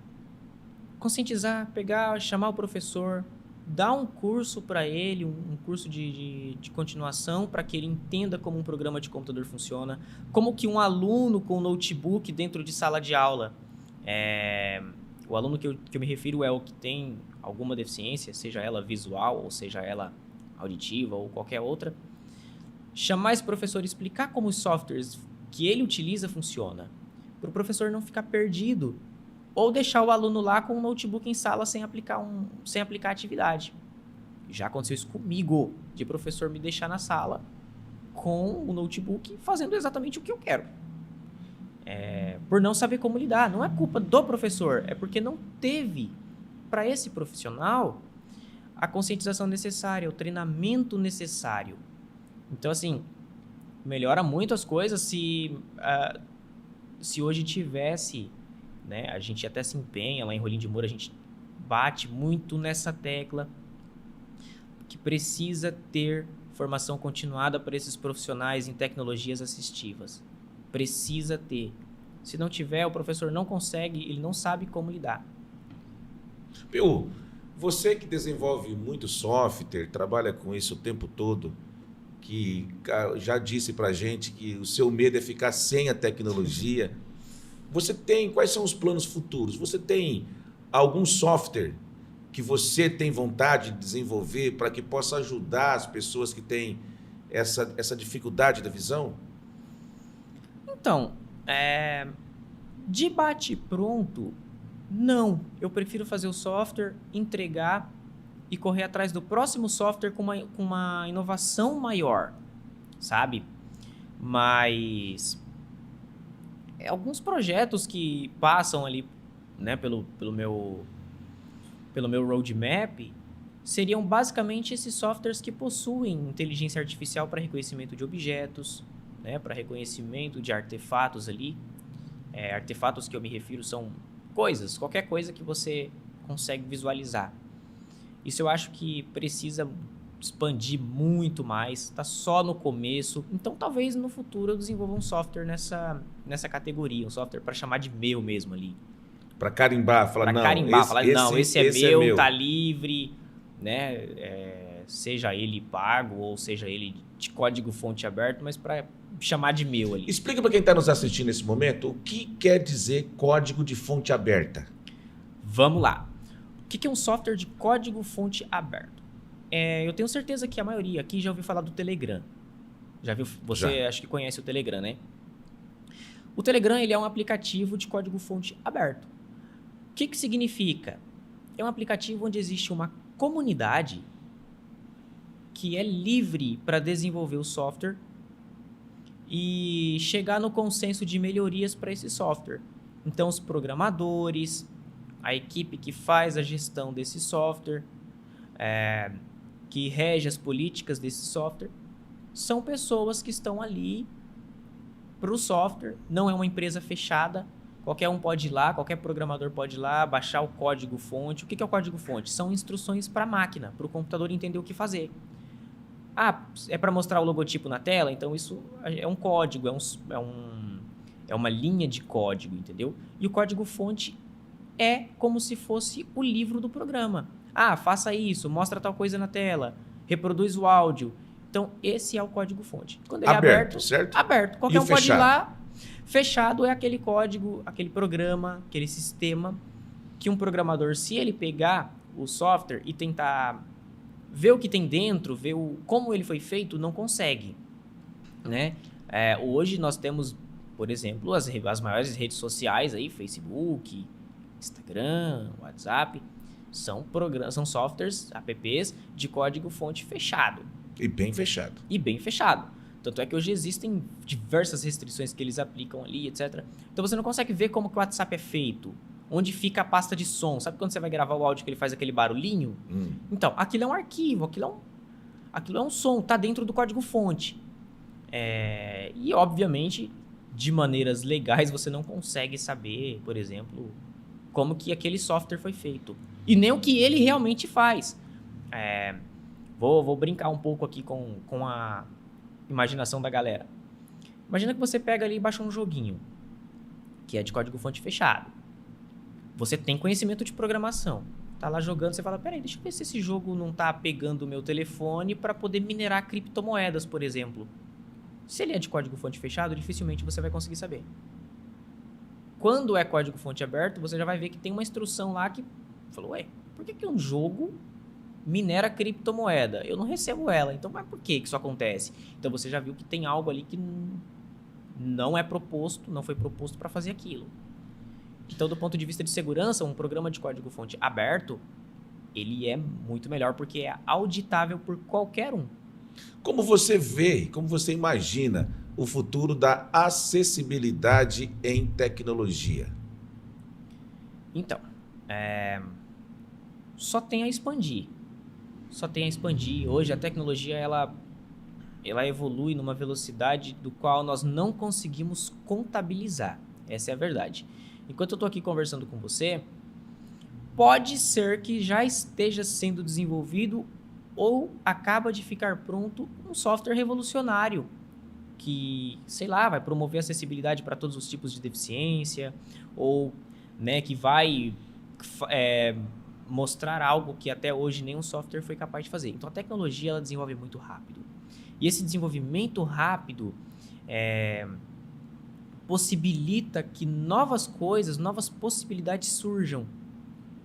Conscientizar, pegar, chamar o professor, dar um curso para ele, um curso de continuação para que ele entenda como um programa de computador funciona, como que um aluno com notebook dentro de sala de aula, o aluno que eu me refiro é o que tem alguma deficiência, seja ela visual ou seja ela auditiva ou qualquer outra, chamar esse professor e explicar como os softwares que ele utiliza funciona, para o professor não ficar perdido, ou deixar o aluno lá com o notebook em sala sem aplicar a atividade. Já aconteceu isso comigo, de professor me deixar na sala com o notebook fazendo exatamente o que eu quero. Por não saber como lidar. Não é culpa do professor, é porque não teve para esse profissional a conscientização necessária, o treinamento necessário. Então, assim, melhora muito as coisas se hoje tivesse... Né? A gente até se empenha, lá em Rolim de Moura a gente bate muito nessa tecla que precisa ter formação continuada para esses profissionais em tecnologias assistivas. Precisa ter. Se não tiver, o professor não consegue, ele não sabe como lidar. Peu, você que desenvolve muito software, trabalha com isso o tempo todo, que já disse pra gente que o seu medo é ficar sem a tecnologia. Quais são os planos futuros? Você tem algum software que você tem vontade de desenvolver para que possa ajudar as pessoas que têm essa dificuldade da visão? Então, de bate-pronto, não. Eu prefiro fazer o software, entregar e correr atrás do próximo software com uma inovação maior, sabe? Mas... alguns projetos que passam ali, né, pelo meu roadmap seriam basicamente esses softwares que possuem inteligência artificial para reconhecimento de objetos, né, para reconhecimento de artefatos ali. Artefatos que eu me refiro são coisas, qualquer coisa que você consegue visualizar. Isso eu acho que precisa expandir muito mais, está só no começo, então talvez no futuro eu desenvolva um software nessa categoria, um software para chamar de meu mesmo ali. Para carimbar, falar esse é meu, tá livre, né? Seja ele pago ou seja ele de código fonte aberto, mas para chamar de meu ali. Explica para quem está nos assistindo nesse momento o que quer dizer código de fonte aberta. Vamos lá. O que é um software de código fonte aberto? Eu tenho certeza que a maioria aqui já ouviu falar do Telegram. Já viu? Você acho que conhece o Telegram, né? O Telegram ele é um aplicativo de código-fonte aberto. O que significa? É um aplicativo onde existe uma comunidade que é livre para desenvolver o software e chegar no consenso de melhorias para esse software. Então, os programadores, a equipe que faz a gestão desse software, que rege as políticas desse software, são pessoas que estão ali para o software, não é uma empresa fechada, qualquer um pode ir lá, qualquer programador pode ir lá, baixar o código-fonte. O que é o código-fonte? São instruções para a máquina, para o computador entender o que fazer. É para mostrar o logotipo na tela? Então isso é um código, é uma linha de código, entendeu? E o código-fonte é como se fosse o livro do programa. Faça isso, mostra tal coisa na tela, reproduz o áudio. Então, esse é o código-fonte. Quando ele é aberto, certo? Aberto. Qualquer um pode ir lá. Fechado é aquele código, aquele programa, aquele sistema que um programador, se ele pegar o software e tentar ver o que tem dentro, ver como ele foi feito, não consegue, né? Hoje nós temos, por exemplo, as maiores redes sociais aí, Facebook, Instagram, WhatsApp, são softwares, apps de código-fonte fechado. E bem fechado. Tanto é que hoje existem diversas restrições que eles aplicam ali, etc. Então você não consegue ver como que o WhatsApp é feito. Onde fica a pasta de som. Sabe quando você vai gravar o áudio que ele faz aquele barulhinho? Então, aquilo é um arquivo, aquilo é um som, tá dentro do código-fonte. E, obviamente, de maneiras legais, você não consegue saber, por exemplo, como que aquele software foi feito. E nem o que ele realmente faz. Vou brincar um pouco aqui com imaginação da galera. Imagina que você pega ali e baixa um joguinho, que é de código-fonte fechado. Você tem conhecimento de programação. Tá lá jogando, você fala, peraí, deixa eu ver se esse jogo não tá pegando o meu telefone para poder minerar criptomoedas, por exemplo. Se ele é de código-fonte fechado, dificilmente você vai conseguir saber. Quando é código-fonte aberto, você já vai ver que tem uma instrução lá que falou, ué, por que um jogo minera criptomoeda? Eu não recebo ela, então mas por que isso acontece? Então você já viu que tem algo ali que não foi proposto para fazer aquilo. Então, do ponto de vista de segurança, um programa de código-fonte aberto, ele é muito melhor porque é auditável por qualquer um. Como você vê, como você imagina o futuro da acessibilidade em tecnologia? Então, só tem a expandir. Hoje a tecnologia ela evolui numa velocidade do qual nós não conseguimos contabilizar. Essa é a verdade. Enquanto eu estou aqui conversando com você, pode ser que já esteja sendo desenvolvido ou acaba de ficar pronto um software revolucionário que, sei lá, vai promover acessibilidade para todos os tipos de deficiência ou, né, que vai mostrar algo que até hoje nenhum software foi capaz de fazer. Então a tecnologia ela desenvolve muito rápido. E esse desenvolvimento rápido possibilita que novas coisas, novas possibilidades surjam.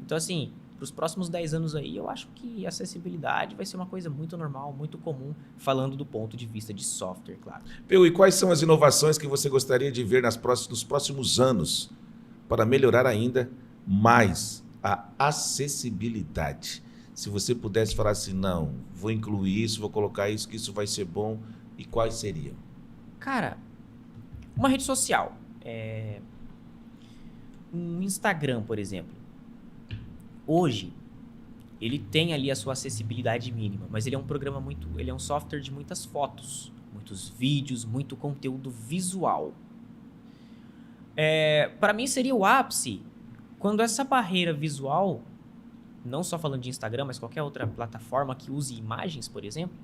Então, assim, para os próximos 10 anos aí, eu acho que a acessibilidade vai ser uma coisa muito normal, muito comum, falando do ponto de vista de software, claro. Peu, e quais são as inovações que você gostaria de ver nos próximos anos para melhorar ainda mais a acessibilidade? Se você pudesse falar assim, não, vou incluir isso, vou colocar isso, que isso vai ser bom, e quais seriam? Cara, uma rede social, um Instagram, por exemplo. Hoje, ele tem ali a sua acessibilidade mínima, mas ele é um programa ele é um software de muitas fotos, muitos vídeos, muito conteúdo visual. Para mim seria o ápice quando essa barreira visual, não só falando de Instagram, mas qualquer outra plataforma que use imagens, por exemplo,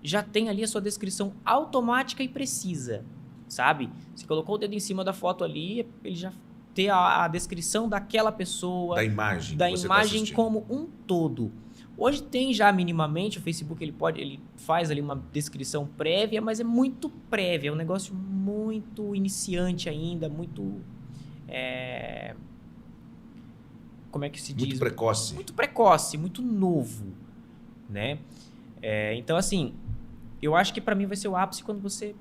já tem ali a sua descrição automática e precisa. Sabe? Você colocou o dedo em cima da foto ali, ele já tem a descrição daquela pessoa. Da imagem. Da imagem como um todo. Hoje tem já minimamente, o Facebook ele faz ali uma descrição prévia, mas é muito prévia, é um negócio muito iniciante ainda, muito... como é que se diz? Muito precoce. Muito precoce, muito novo, né? Então, assim, eu acho que para mim vai ser o ápice quando você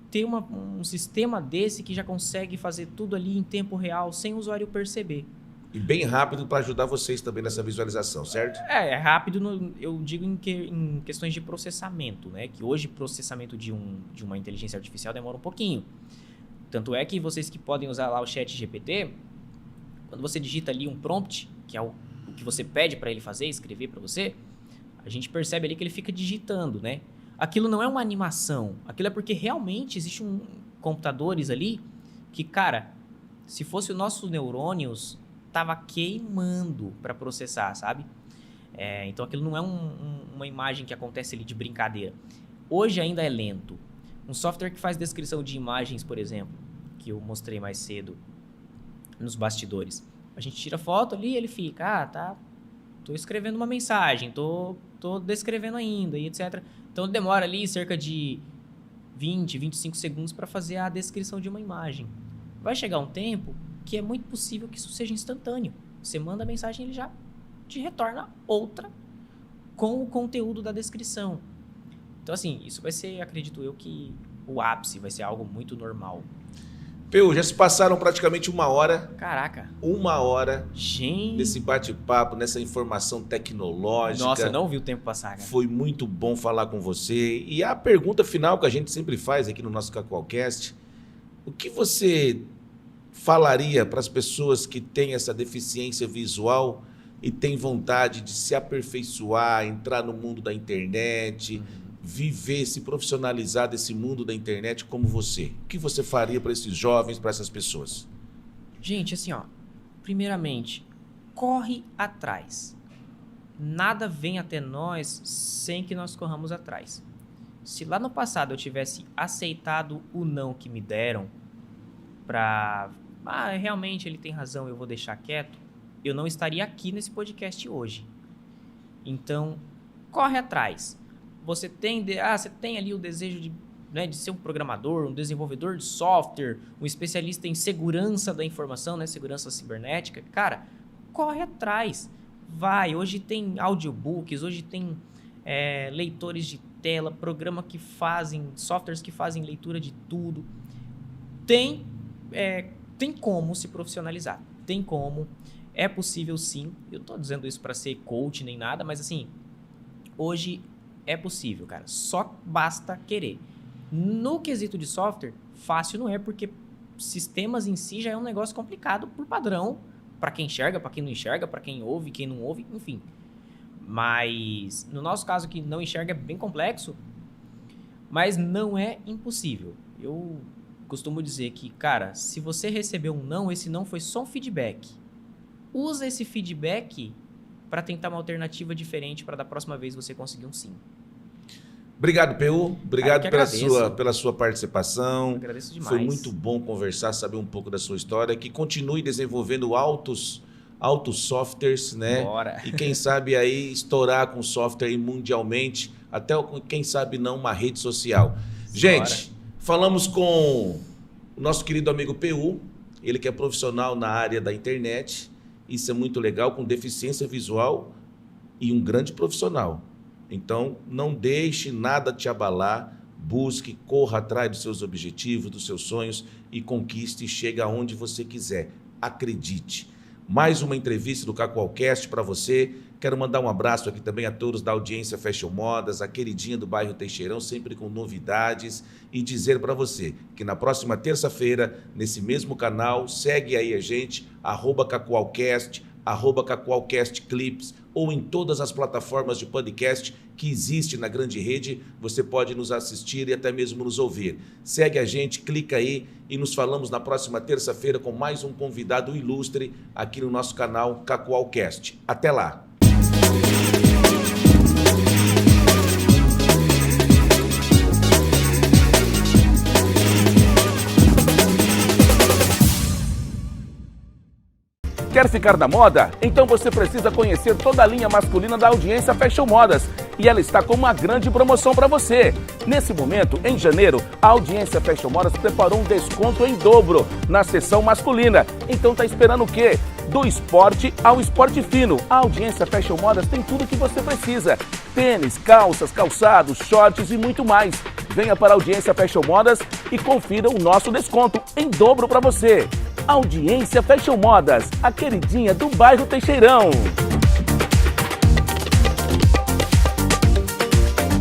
ter um sistema desse que já consegue fazer tudo ali em tempo real, sem o usuário perceber. E bem rápido para ajudar vocês também nessa visualização, certo? É rápido, eu digo em questões de processamento, né? Que hoje processamento de uma inteligência artificial demora um pouquinho. Tanto é que vocês que podem usar lá o ChatGPT, quando você digita ali um prompt, que é o que você pede para ele fazer, escrever para você, a gente percebe ali que ele fica digitando, né? Aquilo não é uma animação, aquilo é porque realmente existem computadores ali que, cara, se fosse os nossos neurônios, tava queimando para processar, sabe? Então aquilo não é uma imagem que acontece ali de brincadeira. Hoje ainda é lento. Um software que faz descrição de imagens, por exemplo, que eu mostrei mais cedo nos bastidores. A gente tira foto ali e ele fica, tô escrevendo uma mensagem, tô descrevendo ainda, e etc. Então demora ali cerca de 20, 25 segundos para fazer a descrição de uma imagem. Vai chegar um tempo que é muito possível que isso seja instantâneo. Você manda a mensagem e ele já te retorna outra com o conteúdo da descrição. Então, assim, isso vai ser, acredito eu, que o ápice vai ser algo muito normal. Peu, já se passaram praticamente 1 hora. Caraca. 1 hora. Gente. Nesse bate-papo, nessa informação tecnológica. Nossa, não vi o tempo passar, cara. Foi muito bom falar com você. E a pergunta final que a gente sempre faz aqui no nosso Cacaucast, o que você falaria para as pessoas que têm essa deficiência visual e têm vontade de se aperfeiçoar, entrar no mundo da internet, viver, se profissionalizar desse mundo da internet como você? O que você faria para esses jovens, para essas pessoas? Gente, assim, primeiramente, corre atrás. Nada vem até nós sem que nós corramos atrás. Se lá no passado eu tivesse aceitado o não que me deram pra... realmente ele tem razão, eu vou deixar quieto, eu não estaria aqui nesse podcast hoje. Então, corre atrás. Você tem ali o desejo de ser um programador, um desenvolvedor de software, um especialista em segurança da informação, né? Segurança cibernética. Cara, corre atrás. Vai. Hoje tem audiobooks, hoje tem leitores de tela, softwares que fazem leitura de tudo. Tem como se profissionalizar. Tem como. É possível sim. Eu tô dizendo isso para ser coach nem nada, mas assim, hoje é possível, cara. Só basta querer. No quesito de software, fácil não é, porque sistemas em si já é um negócio complicado por padrão, para quem enxerga, para quem não enxerga, para quem ouve, quem não ouve, enfim. Mas no nosso caso que não enxerga é bem complexo, mas não é impossível. Eu costumo dizer que, cara, se você recebeu um não, esse não foi só um feedback. Usa esse feedback para tentar uma alternativa diferente para da próxima vez você conseguir um sim. Obrigado, PU. Obrigado pela sua participação. Eu agradeço demais. Foi muito bom conversar, saber um pouco da sua história. Que continue desenvolvendo altos softwares, né? Bora. E quem sabe aí estourar com software aí mundialmente, até quem sabe não uma rede social. Gente, falamos com o nosso querido amigo PU, ele que é profissional na área da internet. Isso é muito legal, com deficiência visual e um grande profissional. Então, não deixe nada te abalar, busque, corra atrás dos seus objetivos, dos seus sonhos e conquiste e chegue aonde você quiser. Acredite. Mais uma entrevista do Cacoalcast para você. Quero mandar um abraço aqui também a todos da audiência Fashion Modas, a queridinha do bairro Teixeirão, sempre com novidades, e dizer para você que na próxima terça-feira, nesse mesmo canal, segue aí a gente, @Cacoalcast, @Cacoalcast Clips, ou em todas as plataformas de podcast que existe na grande rede, você pode nos assistir e até mesmo nos ouvir. Segue a gente, clica aí e nos falamos na próxima terça-feira com mais um convidado ilustre aqui no nosso canal Cacoalcast. Até lá! Quer ficar na moda? Então você precisa conhecer toda a linha masculina da audiência Fashion Modas. E ela está com uma grande promoção para você. Nesse momento, em janeiro, a audiência Fashion Modas preparou um desconto em dobro na seção masculina. Então tá esperando o quê? Do esporte ao esporte fino. A audiência Fashion Modas tem tudo o que você precisa. Tênis, calças, calçados, shorts e muito mais. Venha para a audiência Fashion Modas e confira o nosso desconto em dobro para você. Audiência Fashion Modas, a queridinha do bairro Teixeirão.